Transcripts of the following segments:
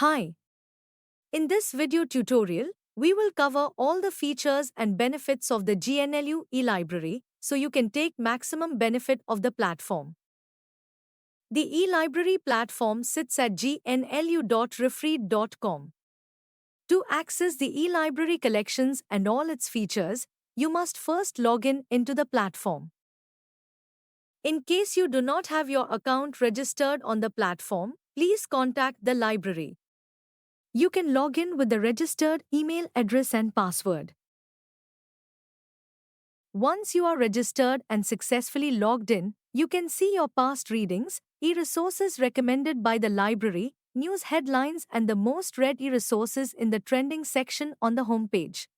Hi. In this video tutorial, we will cover all the features and benefits of the GNLU eLibrary so you can take maximum benefit of the platform. The eLibrary platform sits at gnlu.refereed.com. To access the eLibrary collections and all its features, you must first log in into the platform. In case you do not have your account registered on the platform, please contact the library. You can log in with the registered email address and password. Once you are registered and successfully logged in, you can see your past readings, e-resources recommended by the library, news headlines and the most read e-resources in the trending section on the homepage.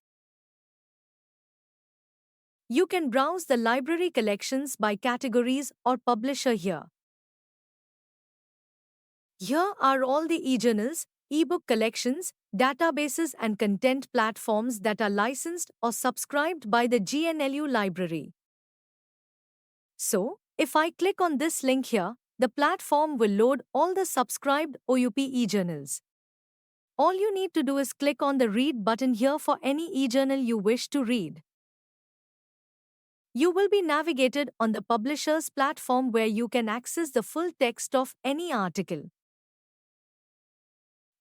You can browse the library collections by categories or publisher here. Here are all the e-journals, e-book collections, databases and content platforms that are licensed or subscribed by the GNLU library. So, if I click on this link here, the platform will load all the subscribed OUP e-journals. All you need to do is click on the read button here for any e-journal you wish to read. You will be navigated on the publisher's platform where you can access the full text of any article.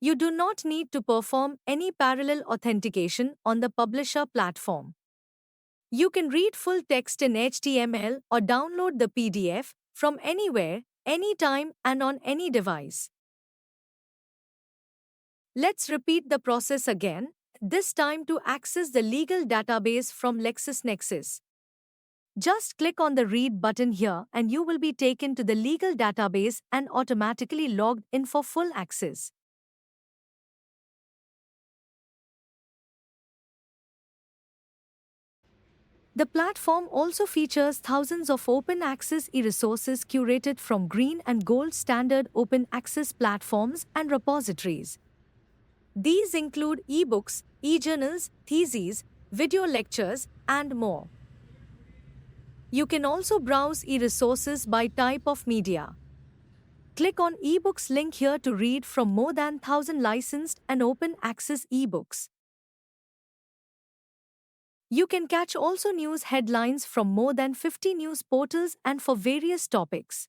You do not need to perform any parallel authentication on the publisher platform. You can read full text in HTML or download the PDF from anywhere, anytime, and on any device. Let's repeat the process again, this time to access the legal database from LexisNexis. Just click on the read button here and you will be taken to the legal database and automatically logged in for full access. The platform also features thousands of open access e-resources curated from green and gold standard open access platforms and repositories. These include e-books, e-journals, theses, video lectures, and more. You can also browse e-resources by type of media. Click on e-books link here to read from more than 1,000 licensed and open access e-books. You can catch also news headlines from more than 50 news portals and for various topics.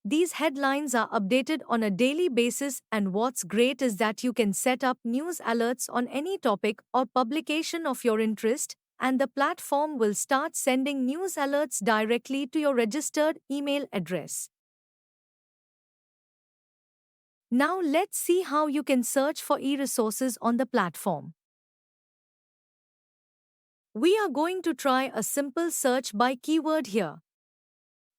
These headlines are updated on a daily basis, and what's great is that you can set up news alerts on any topic or publication of your interest, and the platform will start sending news alerts directly to your registered email address. Now let's see how you can search for e-resources on the platform. We are going to try a simple search by keyword here.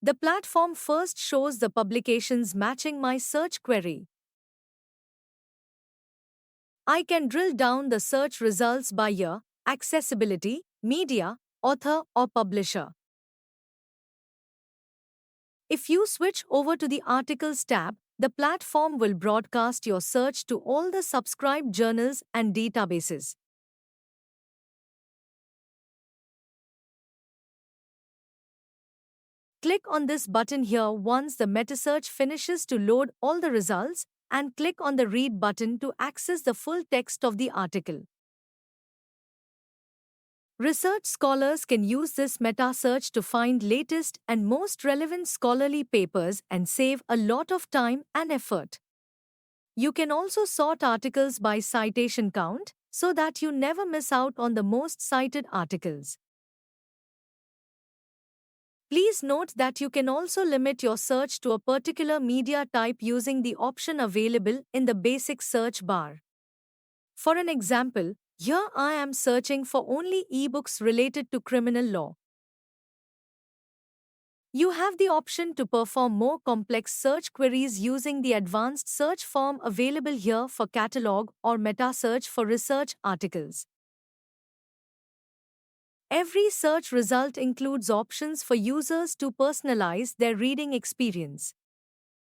The platform first shows the publications matching my search query. I can drill down the search results by year, accessibility, media, author or publisher. If you switch over to the Articles tab, the platform will broadcast your search to all the subscribed journals and databases. Click on this button here once the metasearch finishes to load all the results, and click on the read button to access the full text of the article. Research scholars can use this meta search to find latest and most relevant scholarly papers and save a lot of time and effort. You can also sort articles by citation count so that you never miss out on the most cited articles. Please note that you can also limit your search to a particular media type using the option available in the basic search bar. For an example, here I am searching for only ebooks related to criminal law. You have the option to perform more complex search queries using the advanced search form available here for catalog or meta search for research articles. Every search result includes options for users to personalize their reading experience.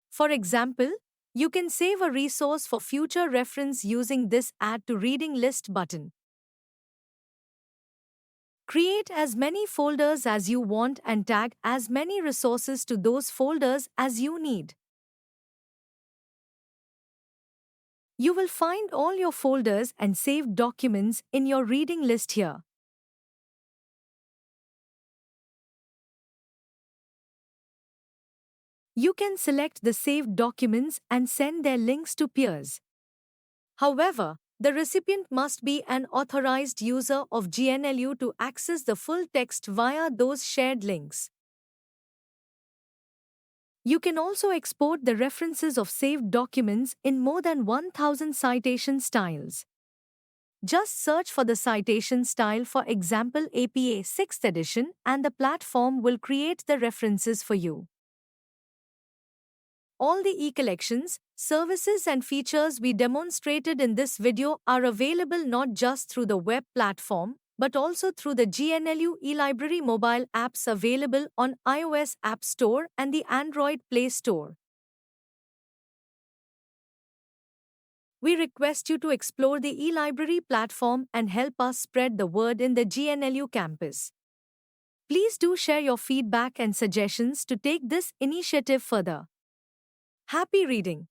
For example, you can save a resource for future reference using this Add to Reading List button. Create as many folders as you want and tag as many resources to those folders as you need. You will find all your folders and saved documents in your reading list here. You can select the saved documents and send their links to peers. However, the recipient must be an authorized user of GNLU to access the full text via those shared links. You can also export the references of saved documents in more than 1000 citation styles. Just search for the citation style, for example APA 6th edition, and the platform will create the references for you. All the e-collections, services and features we demonstrated in this video are available not just through the web platform, but also through the GNLU eLibrary mobile apps available on iOS App Store and the Android Play Store. We request you to explore the eLibrary platform and help us spread the word in the GNLU campus. Please do share your feedback and suggestions to take this initiative further. Happy reading!